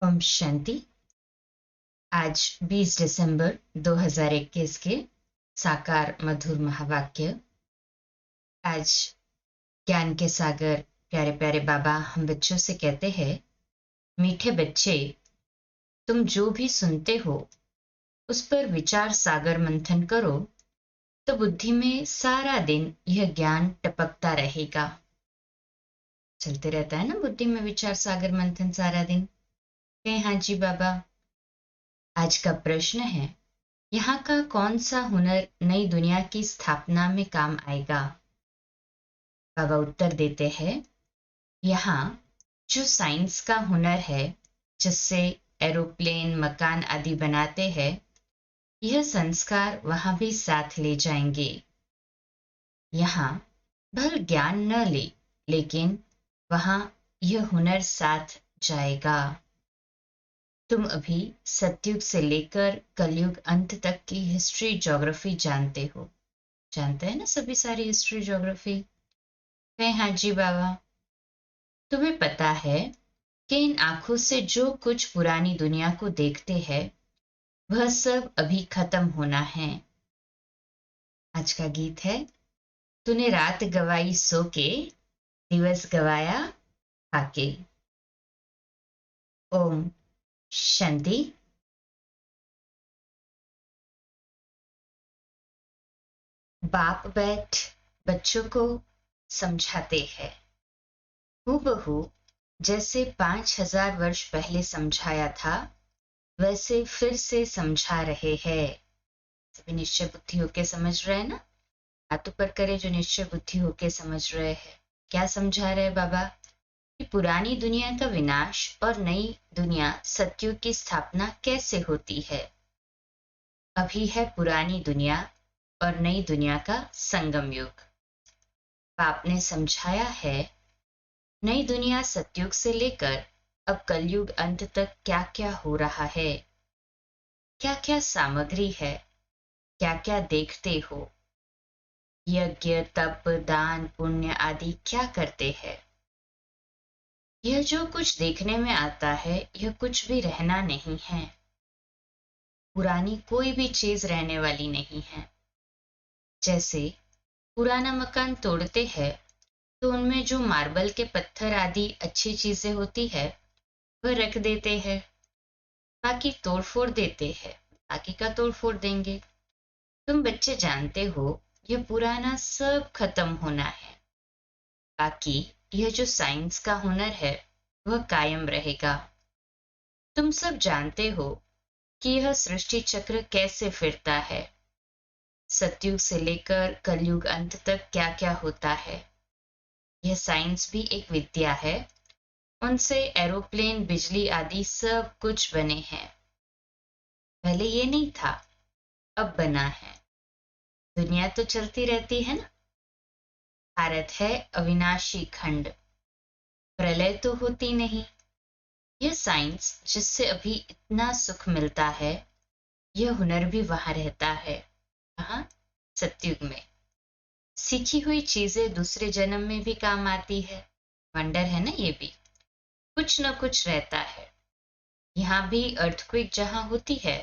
ओम शांति। आज 20 दिसंबर 2021 के साकार मधुर महावाक्य। आज ज्ञान के सागर प्यारे प्यारे बाबा हम बच्चों से कहते हैं, मीठे बच्चे, तुम जो भी सुनते हो उस पर विचार सागर मंथन करो तो बुद्धि में सारा दिन यह ज्ञान टपकता रहेगा। चलते रहता है ना बुद्धि में विचार सागर मंथन सारा दिन। कहें हाँ जी बाबा। आज का प्रश्न है, यहाँ का कौन सा हुनर नई दुनिया की स्थापना में काम आएगा? बाबा उत्तर देते हैं, यहाँ जो साइंस का हुनर है जिससे एरोप्लेन मकान आदि बनाते हैं, यह संस्कार वहां भी साथ ले जाएंगे। यहाँ भल ज्ञान न ले, लेकिन वहां यह हुनर साथ जाएगा। तुम अभी सतयुग से लेकर कलयुग अंत तक की हिस्ट्री ज्योग्राफी जानते हो। जानते हैं ना सभी सारी हिस्ट्री ज्योग्राफी? कहें हाँ जी बाबा। तुम्हें पता है कि इन आंखों से जो कुछ पुरानी दुनिया को देखते हैं वह सब अभी खत्म होना है। आज का गीत है, तूने रात गवाई सो के, दिवस गवाया खाके। ओम शांति। बाप बैठ बच्चों को समझाते हैं, हूबहू जैसे 5000 वर्ष पहले समझाया था वैसे फिर से समझा रहे हैं। सभी निश्चय बुद्धि होके समझ रहे हैं ना? हाथ ऊपर करे जो निश्चय बुद्धि होके समझ रहे हैं। क्या समझा रहे बाबा? कि पुरानी दुनिया का विनाश और नई दुनिया सतयुग की स्थापना कैसे होती है। अभी है पुरानी दुनिया और नई दुनिया का संगम युग। बाप ने समझाया है, नई दुनिया सतयुग से लेकर अब कलयुग अंत तक क्या क्या हो रहा है, क्या क्या सामग्री है, क्या क्या देखते हो। यज्ञ तप दान पुण्य आदि क्या करते हैं। यह जो कुछ देखने में आता है यह कुछ भी रहना नहीं है। पुरानी कोई भी चीज रहने वाली नहीं है। जैसे पुराना मकान तोड़ते हैं तो उनमें जो मार्बल के पत्थर आदि अच्छी चीजें होती है वह रख देते हैं, बाकी तोड़ फोड़ देते हैं, बाकी का तोड़ फोड़ देंगे। तुम बच्चे जानते हो यह पुराना सब खत्म होना है, बाकी यह जो साइंस का हुनर है वह कायम रहेगा। तुम सब जानते हो कि यह सृष्टि चक्र कैसे फिरता है, सतयुग से लेकर कलयुग अंत तक क्या क्या होता है। यह साइंस भी एक विद्या है, उनसे एरोप्लेन बिजली आदि सब कुछ बने हैं। पहले ये नहीं था, अब बना है। दुनिया तो चलती रहती है ना। भारत है अविनाशी खंड, प्रलय तो होती नहीं। यह साइंस जिससे अभी इतना सुख मिलता है, यह हुनर भी वहां रहता है। कहाँ? सतयुग में। सीखी हुई चीजें दूसरे जन्म में भी काम आती है। वंडर है ना ये भी। कुछ न कुछ रहता है। यहाँ भी अर्थक्वेक जहां होती है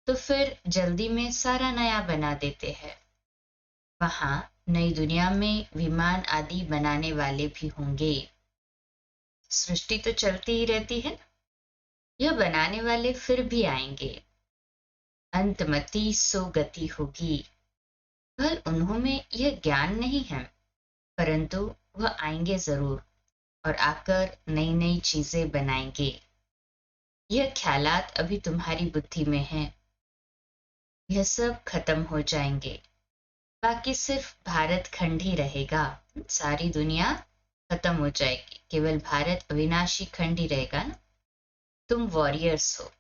तो फिर जल्दी में सारा नया बना देते हैं। वहां नई दुनिया में विमान आदि बनाने वाले भी होंगे। सृष्टि तो चलती ही रहती है ना। यह बनाने वाले फिर भी आएंगे। अंतमति सो गति होगी। भल उन्हों में यह ज्ञान नहीं है, परंतु वह आएंगे जरूर और आकर नई नई चीजें बनाएंगे। यह ख्यालात अभी तुम्हारी बुद्धि में है। यह सब खत्म हो जाएंगे, बाकी सिर्फ भारत खंड ही रहेगा। सारी दुनिया खत्म हो जाएगी, केवल भारत अविनाशी खंड ही रहेगा ना। तुम वॉरियर्स हो,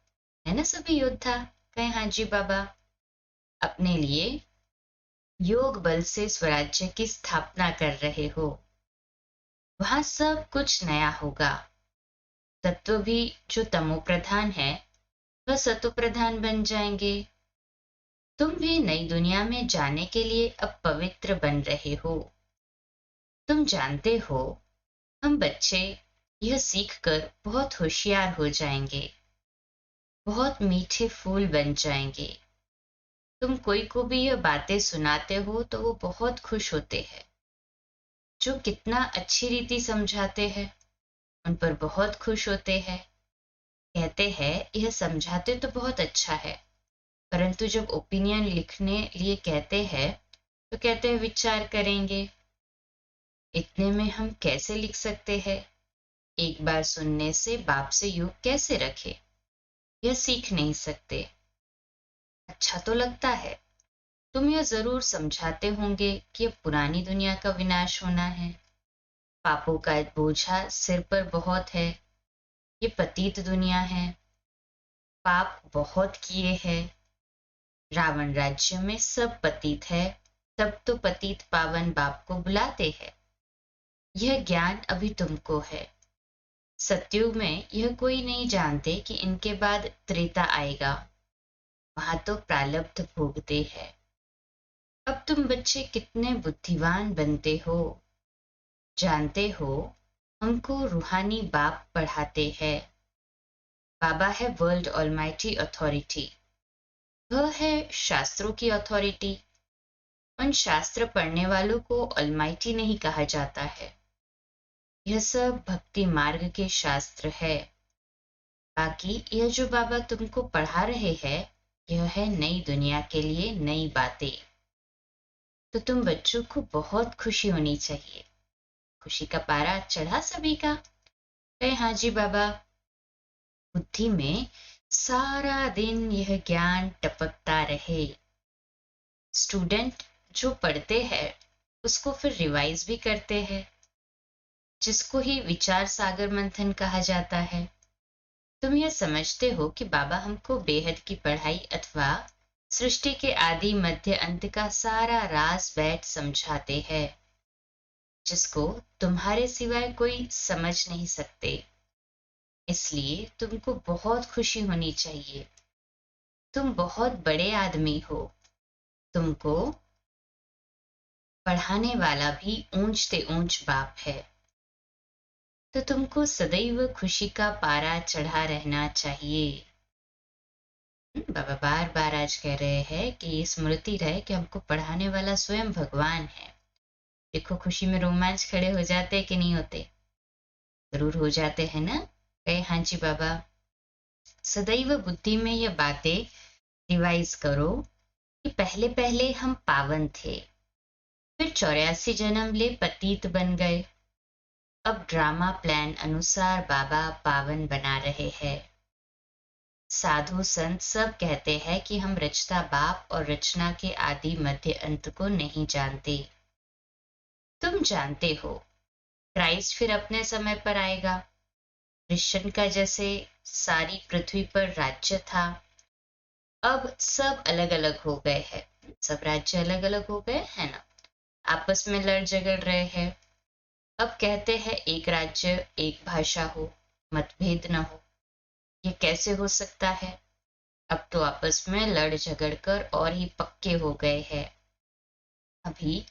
है ना सभी योद्धा? कहें हाँ जी बाबा। अपने लिए योग बल से स्वराज्य की स्थापना कर रहे हो। वहां सब कुछ नया होगा। तत्व भी जो तमो प्रधान है वह सतो प्रधान बन जाएंगे। तुम भी नई दुनिया में जाने के लिए अब पवित्र बन रहे हो। तुम जानते हो हम बच्चे यह सीखकर बहुत होशियार हो जाएंगे। बहुत मीठे फूल बन जाएंगे। तुम कोई को भी यह बातें सुनाते हो तो वो बहुत खुश होते हैं। जो कितना अच्छी रीति समझाते हैं उन पर बहुत खुश होते हैं। कहते हैं यह समझाते तो बहुत अच्छा है, परंतु जब ओपिनियन लिखने लिए कहते हैं तो कहते हैं विचार करेंगे। इतने में हम कैसे लिख सकते हैं? एक बार सुनने से बाप से योग कैसे रखे? यह सीख नहीं सकते। अच्छा तो लगता है। तुम यह जरूर समझाते होंगे कि अब पुरानी दुनिया का विनाश होना है। पापों का बोझा सिर पर बहुत है। ये पतित दुनिया है। पाप बहुत किए हैं। रावण राज्य में सब पतित है। तब तो पतित पावन बाप को बुलाते हैं। यह ज्ञान अभी तुमको है। सतयुग में यह कोई नहीं जानते कि इनके बाद त्रेता आएगा। वहां तो प्रारब्ध भोगते हैं। अब तुम बच्चे कितने बुद्धिमान बनते हो। जानते हो, हमको रूहानी बाप पढ़ाते हैं। बाबा है वर्ल्ड ऑलमाइटी अथॉरिटी। वह है शास्त्रों की अथॉरिटी। उन शास्त्र पढ़ने वालों को ऑलमाइटी नहीं कहा जाता है। यह सब भक्ति मार्ग के शास्त्र है। बाकी यह जो बाबा तुमको पढ़ा रहे हैं, यह है नई दुनिया के लिए नई बातें। तो तुम बच्चों को बहुत खुशी होनी चाहिए। खुशी का पारा चढ़ा सभी का? कहे हाँ जी बाबा। बुद्धि में सारा दिन यह ज्ञान टपकता रहे। स्टूडेंट जो पढ़ते हैं उसको फिर रिवाइज भी करते हैं, जिसको ही विचार सागर मंथन कहा जाता है। तुम यह समझते हो कि बाबा हमको बेहद की पढ़ाई अथवा सृष्टि के आदि मध्य अंत का सारा राज बैठ समझाते हैं, जिसको तुम्हारे सिवाय कोई समझ नहीं सकते। इसलिए तुमको बहुत खुशी होनी चाहिए। तुम बहुत बड़े आदमी हो। तुमको पढ़ाने वाला भी ऊंच से ऊंच बाप है। तो तुमको सदैव खुशी का पारा चढ़ा रहना चाहिए। बाबा बार बार आज कह रहे हैं कि ये स्मृति रहे कि हमको पढ़ाने वाला स्वयं भगवान है। देखो खुशी में रोमांच खड़े हो जाते कि नहीं होते? जरूर हो जाते हैं ना? कहे हाँ जी बाबा। सदैव बुद्धि में ये बातें रिवाइज करो कि पहले पहले हम पावन थे, फिर 84 जन्म ले पतित बन गए। अब ड्रामा प्लान अनुसार बाबा पावन बना रहे हैं। साधु संत सब कहते हैं कि हम रचता बाप और रचना के आदि मध्य अंत को नहीं जानते। तुम जानते हो क्राइस्ट फिर अपने समय पर आएगा। क्रिश्चियन का जैसे सारी पृथ्वी पर राज्य था, अब सब अलग अलग हो गए हैं। सब राज्य अलग अलग हो गए है ना, आपस में लड़ झगड़ रहे हैं। अब कहते हैं एक राज्य एक भाषा हो, मतभेद न हो। ये कैसे हो सकता है? अब तो आपस में लड़ झगड़ कर और ही पक्के हो गए हैं। अभी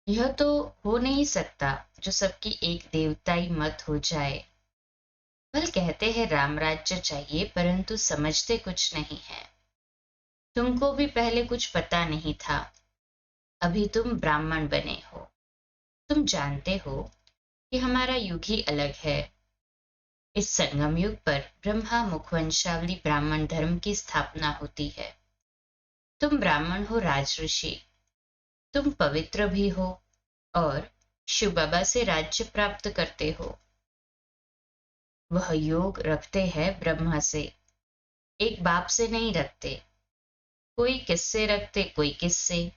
यह तो हो नहीं सकता जो सबकी एक देवताई मत हो जाए। कल कहते हैं राम राज्य चाहिए, परंतु समझते कुछ नहीं है। तुमको भी पहले कुछ पता नहीं था। अभी तुम ब्राह्मण बने हो। तुम जानते हो कि हमारा युग ही अलग है। इस संगम युग पर ब्रह्मा मुखवंशावली ब्राह्मण धर्म की स्थापना होती है। तुम ब्राह्मण हो राजऋषि। तुम पवित्र भी हो और शिव बाबा से राज्य प्राप्त करते हो। वह योग रखते हैं ब्रह्मा से, एक बाप से नहीं रखते। कोई किससे रखते, कोई किससे,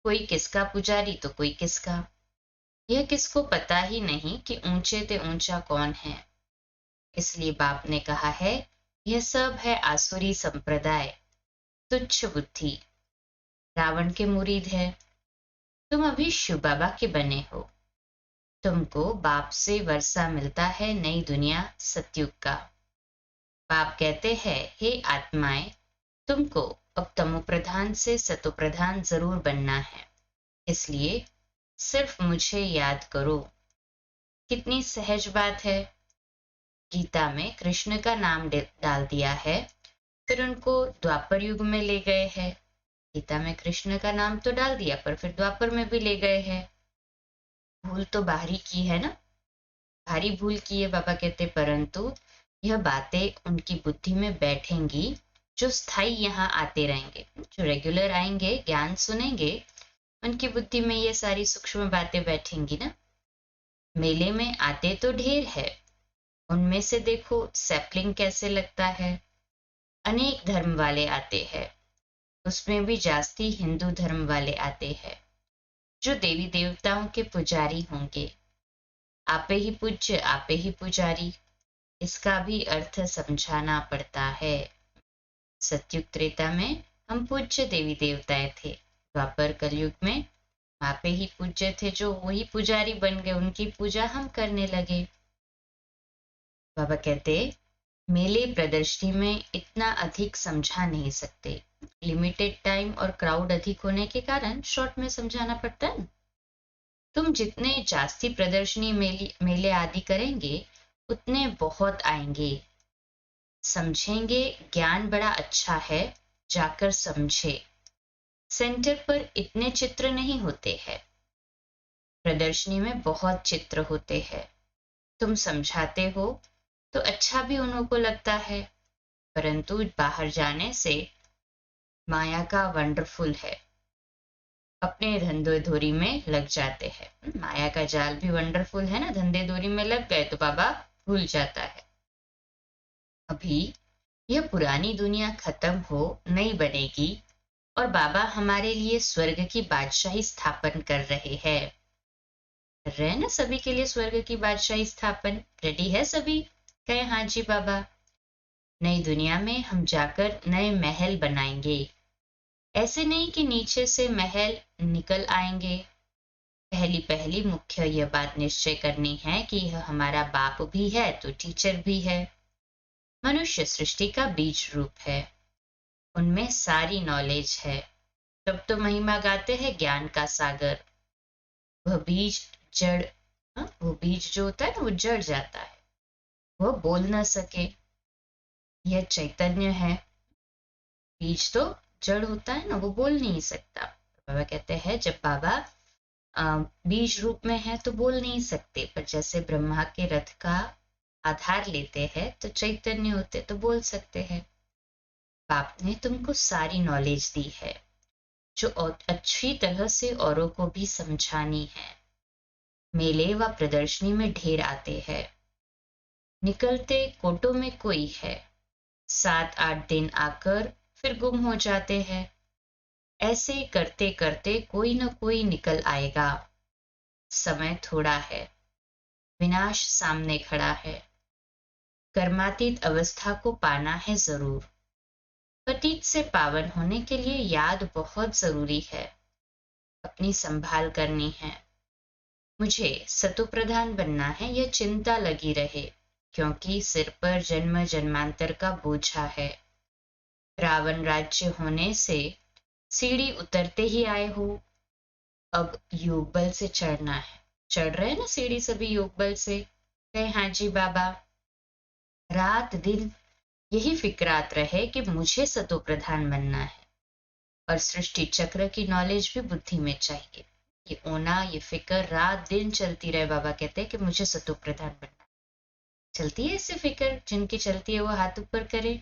कोई किसका पुजारी तो कोई किसका। यह किसको पता ही नहीं कि ऊंचे ते ऊंचा कौन है। इसलिए बाप ने कहा है यह सब है आसुरी संप्रदाय, तुच्छ बुद्धि, रावण के मुरीद है। तुम अभी शिव बाबा के बने हो। तुमको बाप से वर्षा मिलता है नई दुनिया सतयुग का। बाप कहते हैं हे आत्माएं, तुमको अब तमो प्रधान से सतो प्रधान जरूर बनना है। इसलिए सिर्फ मुझे याद करो। कितनी सहज बात है। गीता में कृष्ण का नाम डाल दिया है फिर उनको द्वापर युग में ले गए हैं। गीता में कृष्ण का नाम तो डाल दिया, पर फिर द्वापर में भी ले गए हैं। भूल तो भारी की है ना, भारी भूल की है बाबा कहते, परंतु यह बातें उनकी बुद्धि में बैठेंगी जो स्थायी यहाँ आते रहेंगे, जो रेगुलर आएंगे, ज्ञान सुनेंगे, उनकी बुद्धि में ये सारी सूक्ष्म बातें बैठेंगी ना। मेले में आते तो ढेर है, उनमें से देखो सैपलिंग कैसे लगता है। अनेक धर्म वाले आते हैं, उसमें भी जास्ती हिंदू धर्म वाले आते हैं, जो देवी देवताओं के पुजारी होंगे। आपे ही पूज्य आपे ही पुजारी, इसका भी अर्थ समझाना पड़ता है। सतयुग त्रेता में हम पूज्य देवी देवताएं थे, द्वापर कलयुग में आपे ही पूज्य थे, जो वही पुजारी बन गए, उनकी पूजा हम करने लगे। बाबा कहते मेले प्रदर्शनी में इतना अधिक समझा नहीं सकते, लिमिटेड टाइम और क्राउड अधिक होने के कारण शॉर्ट में समझाना पड़ता है। तुम जितने जास्ती प्रदर्शनी मेले आदि करेंगे उतने बहुत आएंगे, समझेंगे, ज्ञान बड़ा अच्छा है, जाकर समझे। सेंटर पर इतने चित्र नहीं होते हैं, प्रदर्शनी में बहुत चित्र होते हैं। तुम समझाते हो तो अच्छा भी उन्हों को लगता है, परंतु बाहर जाने से माया का वंडरफुल है, अपने धंधे धोरी में लग जाते हैं। माया का जाल भी वंडरफुल है ना, धंधे धोरी में लग गए तो बाबा भूल जाता है। अभी यह पुरानी दुनिया खत्म हो, नई बनेगी, और बाबा हमारे लिए स्वर्ग की बादशाही स्थापन कर रहे हैं। रहे ना सभी के लिए स्वर्ग की बादशाही स्थापन, रेडी है सभी? कहे हाँ जी बाबा। नई दुनिया में हम जाकर नए महल बनाएंगे, ऐसे नहीं कि नीचे से महल निकल आएंगे। पहली पहली मुख्य यह बात निश्चय करनी है कि यह हमारा बाप भी है तो टीचर भी है। मनुष्य सृष्टि का बीज रूप है, उनमें सारी नॉलेज है। तब तो महिमा गाते हैं ज्ञान का सागर। वह बीज जड़, वो बीज जो होता है ना वो जड़ जाता है, वह बोल न सके। यह चैतन्य है, बीज तो जड़ होता है ना, वो बोल नहीं सकता। बाबा कहते हैं जब बाबा बीज रूप में है तो बोल नहीं सकते, पर जैसे ब्रह्मा के रथ का आधार लेते हैं तो चैतन्य होते तो बोल सकते हैं। बाप ने तुमको सारी नॉलेज दी है जो अच्छी तरह से औरों को भी समझानी है। मेले व प्रदर्शनी में ढेर आते हैं, निकलते कोटों में कोई है, 7-8 दिन आकर फिर गुम हो जाते हैं। ऐसे करते करते कोई न कोई निकल आएगा। समय थोड़ा है, विनाश सामने खड़ा है, कर्मातीत अवस्था को पाना है जरूर। पतित से पावन होने के लिए याद बहुत जरूरी है, अपनी संभाल करनी है। मुझे सतो प्रधान बनना है, यह चिंता लगी रहे, क्योंकि सिर पर जन्म जन्मांतर का बोझा है। रावण राज्य होने से सीढ़ी उतरते ही आए हो, अब योग बल से चढ़ना है। चढ़ रहे ना सीढ़ी सभी योग बल से? कहे हाँ जी बाबा। रात दिन यही फिक्रात रहे कि मुझे सतो प्रधान बनना है, और सृष्टि चक्र की नॉलेज भी बुद्धि में चाहिए। ये ओना, ये फिक्र रात दिन चलती रहे। बाबा कहते हैं कि मुझे सतो प्रधान बनना है। चलती है इससे फिक्र, जिनकी चलती है वो हाथ ऊपर करे।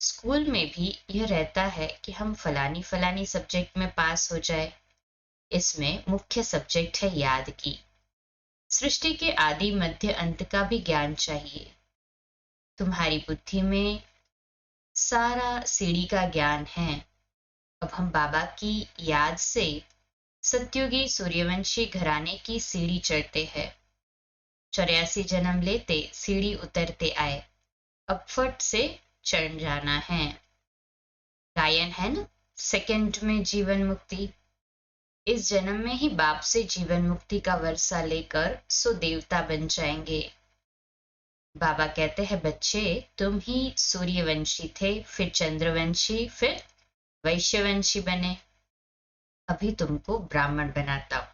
स्कूल में भी यह रहता है कि हम फलानी फलानी सब्जेक्ट में पास हो जाए, इसमें मुख्य सब्जेक्ट है याद की। सृष्टि के आदि मध्य अंत का भी ज्ञान चाहिए। तुम्हारी बुद्धि में सारा सीढ़ी का ज्ञान है। अब हम बाबा की याद से सत्युगी सूर्यवंशी घराने की सीढ़ी चढ़ते हैं। 84 जन्म लेते सीढ़ी उतरते आए, अब फट से चढ़ जाना है। गायन है ना, सेकंड में जीवन मुक्ति। इस जन्म में ही बाप से जीवन मुक्ति का वर्षा लेकर सो देवता बन जाएंगे। बाबा कहते हैं बच्चे तुम ही सूर्यवंशी थे, फिर चंद्रवंशी, फिर वैश्यवंशी बने। अभी तुमको ब्राह्मण बनाता हूं।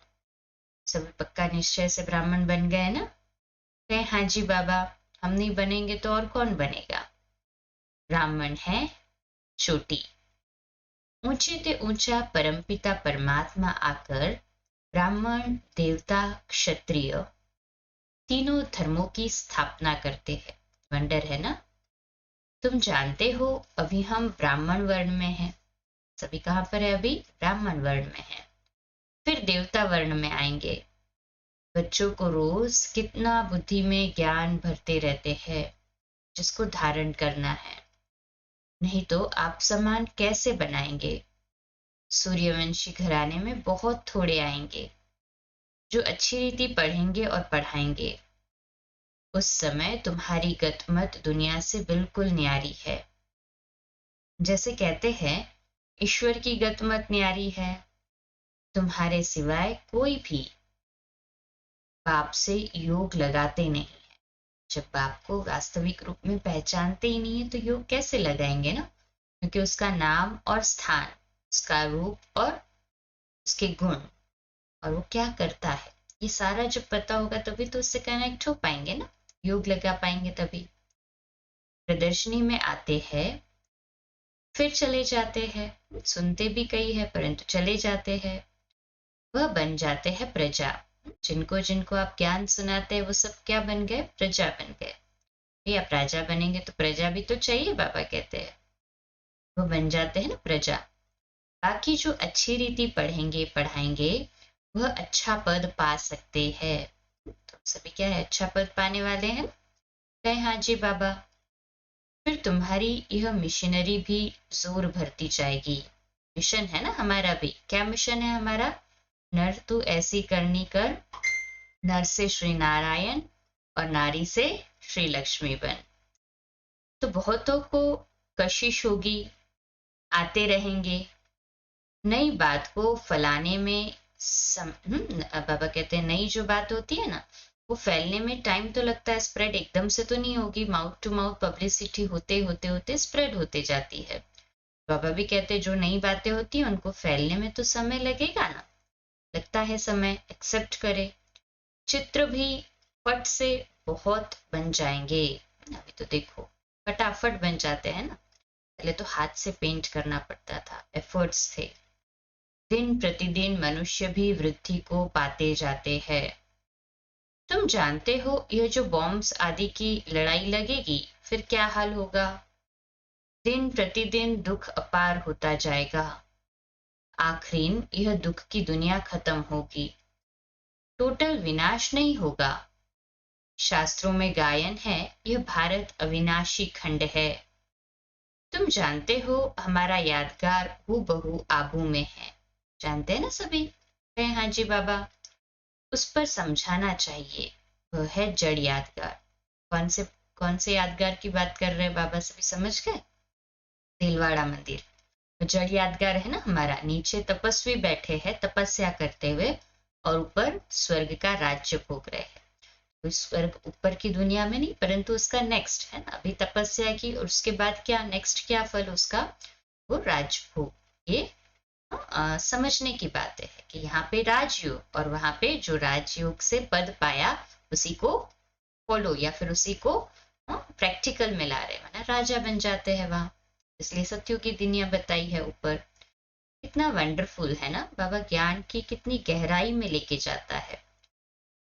सभी पक्का निश्चय से ब्राह्मण बन गए ना? कहे हाँ जी बाबा, हम नहीं बनेंगे तो और कौन बनेगा? ब्राह्मण है चोटी। ऊंचे ते ऊंचा परमपिता परमात्मा आकर ब्राह्मण, देवता, क्षत्रिय तीनों धर्मों की स्थापना करते हैं। वंडर है ना। तुम जानते हो अभी हम ब्राह्मण वर्ण में हैं। सभी कहाँ पर है? अभी ब्राह्मण वर्ण में है। फिर देवता वर्ण में आएंगे। बच्चों को रोज कितना बुद्धि में ज्ञान भरते रहते हैं जिसको धारण करना है, नहीं तो आप समान कैसे बनाएंगे? सूर्यवंशी घराने में बहुत थोड़े आएंगे जो अच्छी रीति पढ़ेंगे और पढ़ाएंगे। उस समय तुम्हारी गतमत दुनिया से बिल्कुल न्यारी है। जैसे कहते हैं ईश्वर की गतमत न्यारी है। तुम्हारे सिवाय कोई भी बाप से योग लगाते नहीं है। जब बाप को वास्तविक रूप में पहचानते ही नहीं है तो योग कैसे लगाएंगे ना? क्योंकि उसका नाम और स्थान, उसका रूप और उसके गुण और वो क्या करता है, ये सारा जब पता होगा तभी तो उससे कनेक्ट हो पाएंगे ना, योग लगा पाएंगे तभी। प्रदर्शनी में आते हैं फिर चले जाते हैं, सुनते भी कई है परंतु चले जाते हैं। वह बन जाते हैं प्रजा। जिनको जिनको आप ज्ञान सुनाते हैं वो सब क्या बन गए? प्रजा बन गए। भैया प्रजा बनेंगे तो प्रजा भी तो चाहिए, बाबा कहते हैं। वो बन जाते हैं ना प्रजा। बाकी जो अच्छी रीति पढ़ेंगे पढ़ाएंगे वह अच्छा पद पा सकते हैं। तो सभी क्या है? अच्छा पद पाने वाले हैं। कहे हाँ जी बाबा। फिर तुम्हारी यह मिशनरी भी जोर भरती जाएगी। मिशन है ना हमारा भी। क्या मिशन है हमारा? नर तू ऐसी करनी कर, नर से श्री नारायण और नारी से श्री लक्ष्मी बन। तो बहुतों को कशिश होगी, आते रहेंगे। नई बात को फैलाने में बाबा कहते हैं नई जो बात होती है ना वो फैलने में टाइम तो लगता है। स्प्रेड एकदम से तो नहीं होगी। माउथ टू माउथ पब्लिसिटी होते होते होते स्प्रेड होते जाती है। बाबा भी कहते हैं जो नई बातें होती हैं उनको फैलने में तो समय लगेगा ना। लगता है समय, एक्सेप्ट करे। चित्र भी फट से बहुत बन जाएंगे। अभी तो देखो फटाफट बन जाते हैं ना। पहले तो हाथ से पेंट करना पड़ता था, एफर्ट्स थे। दिन प्रतिदिन मनुष्य भी वृद्धि को पाते जाते हैं। तुम जानते हो यह जो बॉम्ब्स आदि की लड़ाई लगेगी फिर क्या हाल होगा? दिन प्रतिदिन दुख अपार होता जाएगा। आखिरीन यह दुख की दुनिया खत्म होगी। टोटल विनाश नहीं होगा। शास्त्रों में गायन है यह भारत अविनाशी खंड है। तुम जानते हो हमारा यादगार हूबहू आबू में है। जानते हैं ना सभी? कहे हाँ जी बाबा। उस पर समझाना चाहिए। वह है जड़ यादगार। कौन से यादगार की बात कर रहे हैं बाबा? सभी समझ गए? दिलवाड़ा मंदिर जड़ यादगार है ना हमारा। नीचे तपस्वी बैठे हैं तपस्या करते हुए और ऊपर स्वर्ग का राज्य भोग रहे हैं। तो स्वर्ग ऊपर की दुनिया में नहीं परंतु उसका नेक्स्ट है ना। अभी तपस्या की और उसके बाद क्या नेक्स्ट, क्या फल उसका? वो राजभोग। ये समझने की बात है कि यहाँ पे राजयोग और वहां पे जो राजयोग से पद पाया उसी को फॉलो या फिर उसी को प्रैक्टिकल में ला रहे हैं, राजा बन जाते हैं वहां। इसलिए सत्यों की दुनिया बताई है ऊपर। कितना वंडरफुल है ना। बाबा ज्ञान की कितनी गहराई में लेके जाता है।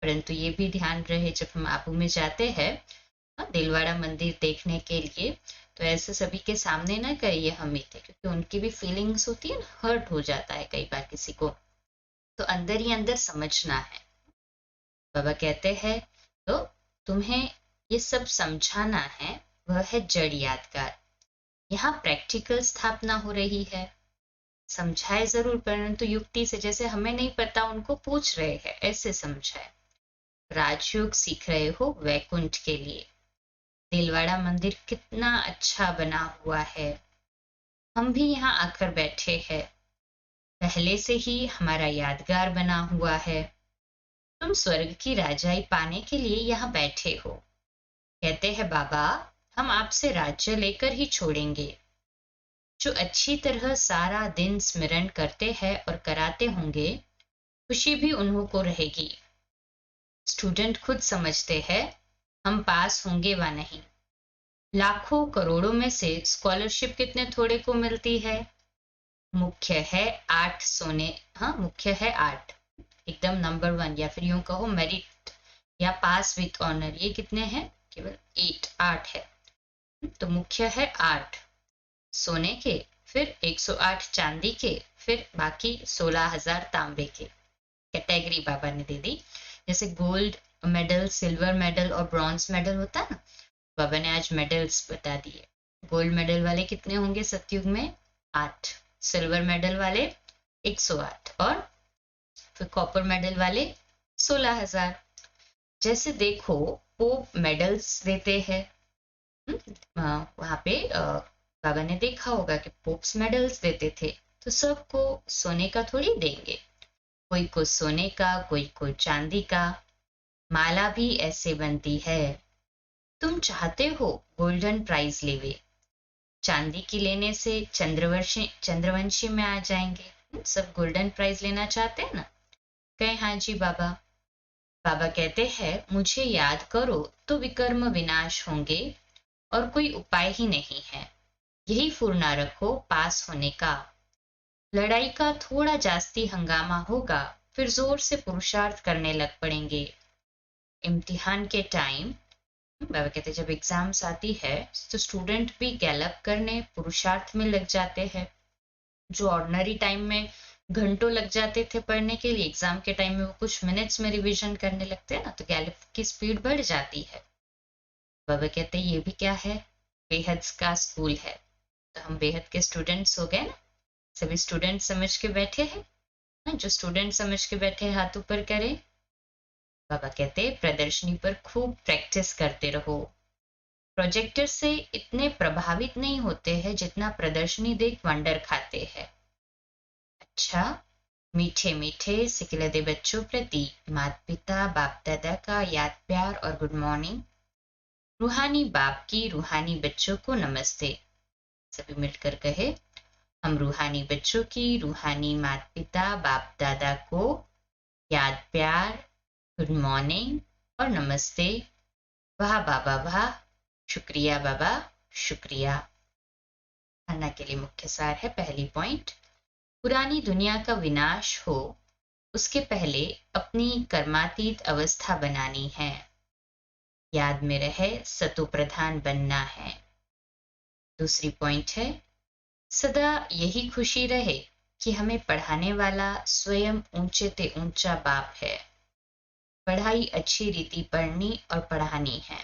परंतु ये भी ध्यान रहे जब हम आबू में जाते हैं दिलवाड़ा मंदिर देखने के लिए तो ऐसे सभी के सामने ना करिए हमें थे, क्योंकि उनकी भी फीलिंग्स होती है, हर्ट हो जाता है कई बार किसी को। तो अंदर ही अंदर समझना है। बाबा कहते हैं तो तुम्हें ये सब समझाना है। वह है जड़ यादगार। यहाँ प्रैक्टिकल स्थापना हो रही है। समझाए जरूर परंतु युक्ति से, जैसे हमें नहीं पता उनको पूछ रहे हैं ऐसे समझाए। राजयोग सीख रहे हो वैकुंठ के लिए। दिलवाड़ा मंदिर कितना अच्छा बना हुआ है। हम भी यहाँ आकर बैठे हैं। पहले से ही हमारा यादगार बना हुआ है। तुम स्वर्ग की राजाई पाने के लिए यहाँ बैठे हो। कहते हैं बाबा हम आपसे राज्य लेकर ही छोड़ेंगे। जो अच्छी तरह सारा दिन स्मरण करते हैं और कराते होंगे खुशी भी उन्हों को रहेगी। स्टूडेंट खुद समझते हैं हम पास होंगे व नहीं। लाखों करोड़ों में से स्कॉलरशिप कितने थोड़े को मिलती है? मुख्य है 8 सोने, हाँ मुख्य है 8, एकदम नंबर 1, या फिर यूं कहो मेरिट या पास विथ ऑनर, ये कितने हैं? केवल 8 है। तो मुख्य है 8 सोने के, फिर 108 चांदी के, फिर बाकी 16,000 तांबे के। कैटेगरी बाबा ने दे दी, जैसे गोल्ड मेडल, सिल्वर मेडल और ब्रॉन्ज मेडल होता है ना, बाबा ने आज मेडल्स बता दिए। गोल्ड मेडल वाले कितने होंगे सतयुग में? 8। सिल्वर मेडल वाले 108 और फिर कॉपर मेडल वाले 16,000। जैसे देखो पोप मेडल्स देते हैं, वहां पे बाबा ने देखा होगा कि पोप्स मेडल्स देते थे, तो सबको सोने का थोड़ी देंगे, कोई को सोने का, कोई को चांदी का। माला भी ऐसे बनती है। तुम चाहते हो गोल्डन प्राइज लेवे, चांदी की लेने से चंद्रवंशी में आ जाएंगे। सब गोल्डन प्राइज लेना चाहते हैं ना? कहे हाँ जी बाबा। बाबा कहते हैं मुझे याद करो तो विकर्म विनाश होंगे और कोई उपाय ही नहीं है। यही फुर्ना रखो पास होने का। लड़ाई का थोड़ा जास्ती हंगामा होगा, फिर जोर से पुरुषार्थ करने लग पड़ेंगे। इम्तिहान के टाइम, बाबा कहते जब एग्जाम्स आती है तो स्टूडेंट भी गैलअप करने पुरुषार्थ में लग जाते हैं। जो ऑर्डिनरी टाइम में घंटों लग जाते थे पढ़ने के लिए, एग्जाम के टाइम में वो कुछ मिनट्स में रिवीजन करने लगते हैं ना, तो गैलअप की स्पीड बढ़ जाती है। बाबा कहते ये भी क्या है? बेहद का स्कूल है। तो हम बेहद के स्टूडेंट्स हो गए ना, सभी स्टूडेंट समझ के बैठे हैं ना? जो स्टूडेंट समझ के बैठे हाथ ऊपर करें। बाबा कहते प्रदर्शनी पर खूब प्रैक्टिस करते रहो। प्रोजेक्टर से इतने प्रभावित नहीं होते हैं जितना प्रदर्शनी देख वंडर खाते हैं। अच्छा, मीठे मीठे सिकिलदे बच्चों प्रति माता पिता बाप दादा का याद प्यार और गुड मॉर्निंग। रूहानी बाप की रूहानी बच्चों को नमस्ते। सभी मिलकर कहे, हम रूहानी बच्चों की रूहानी माता पिता बाप दादा को याद प्यार, गुड मॉर्निंग और नमस्ते। वाह बाबा वाह, शुक्रिया बाबा शुक्रिया। अन्ना के लिए मुख्य सार है। पहली पॉइंट, पुरानी दुनिया का विनाश हो उसके पहले अपनी कर्मातीत अवस्था बनानी है। याद में रहे सतो प्रधान बनना है। दूसरी पॉइंट है, सदा यही खुशी रहे कि हमें पढ़ाने वाला स्वयं ऊंचे ते ऊंचा बाप है। पढ़ाई अच्छी रीति पढ़नी और पढ़ानी है।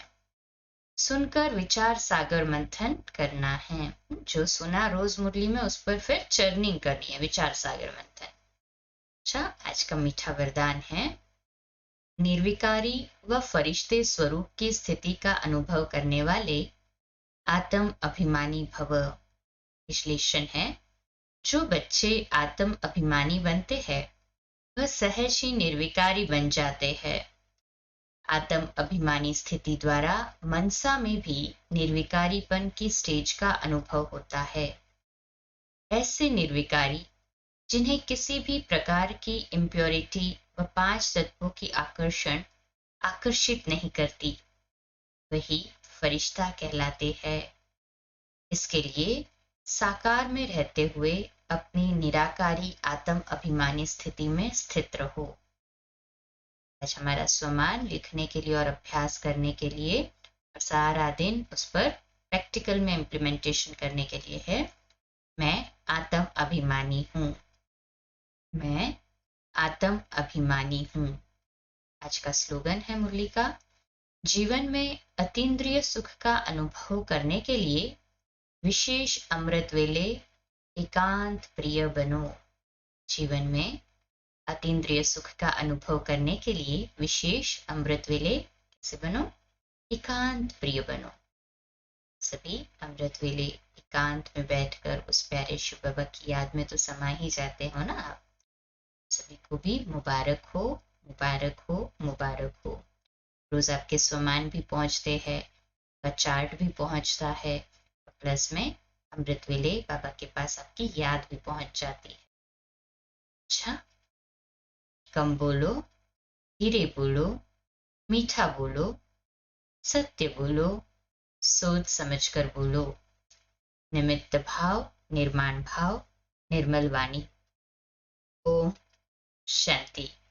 सुनकर विचार सागर मंथन करना है। जो सुना रोज मुरली में उस पर फिर चर्निंग करनी है, विचार सागर मंथन। अच्छा, आज का मीठा वरदान है, निर्विकारी व फरिश्ते स्वरूप की स्थिति का अनुभव करने वाले आत्म अभिमानी भव। विश्लेषण है, जो बच्चे आत्म अभिमानी बनते हैं वह सहज ही निर्विकारी बन जाते हैं। आत्म अभिमानी स्थिति द्वारा मनसा में भी निर्विकारीपन की स्टेज का अनुभव होता है। ऐसे निर्विकारी जिन्हें किसी भी प्रकार की इम्प्योरिटी व 5 तत्वों की आकर्षित नहीं करती, वही फरिश्ता कहलाते हैं। इसके लिए साकार में रहते हुए अपनी निराकारी आत्म अभिमानी स्थिति में स्थित रहो। आज हमारा स्वमान लिखने के लिए और अभ्यास करने के लिए और सारा दिन उस पर प्रैक्टिकल में इम्प्लीमेंटेशन करने के लिए है, मैं आत्म अभिमानी हूँ। मैं आत्म अभिमानी हूँ। आज का स्लोगन है मुरली का, जीवन में अतीन्द्रिय सुख का अनुभव करने के लिए विशेष अमृत वेले एकांत प्रिय बनो। जीवन में अतीन्द्रिय सुख का अनुभव करने के लिए विशेष अमृत वेले कैसे बनो? एकांत प्रिय बनो। सभी अमृत वेले एकांत में बैठकर उस प्यारे शिव बाबा की याद में तो समा ही जाते हो ना आप। सभी को भी मुबारक हो, मुबारक हो, मुबारक हो। रोज आपके स्वमान भी पहुंचते हैं, चार्ट भी पहुंचता है, प्लस में अमृत वेले बाबा के पास आपकी याद भी पहुंच जाती है। अच्छा, कम बोलो, धीरे बोलो, मीठा बोलो, सत्य बोलो, सोच समझकर बोलो। निमित्त भाव, निर्माण भाव, निर्मल वाणी। ओम शांति।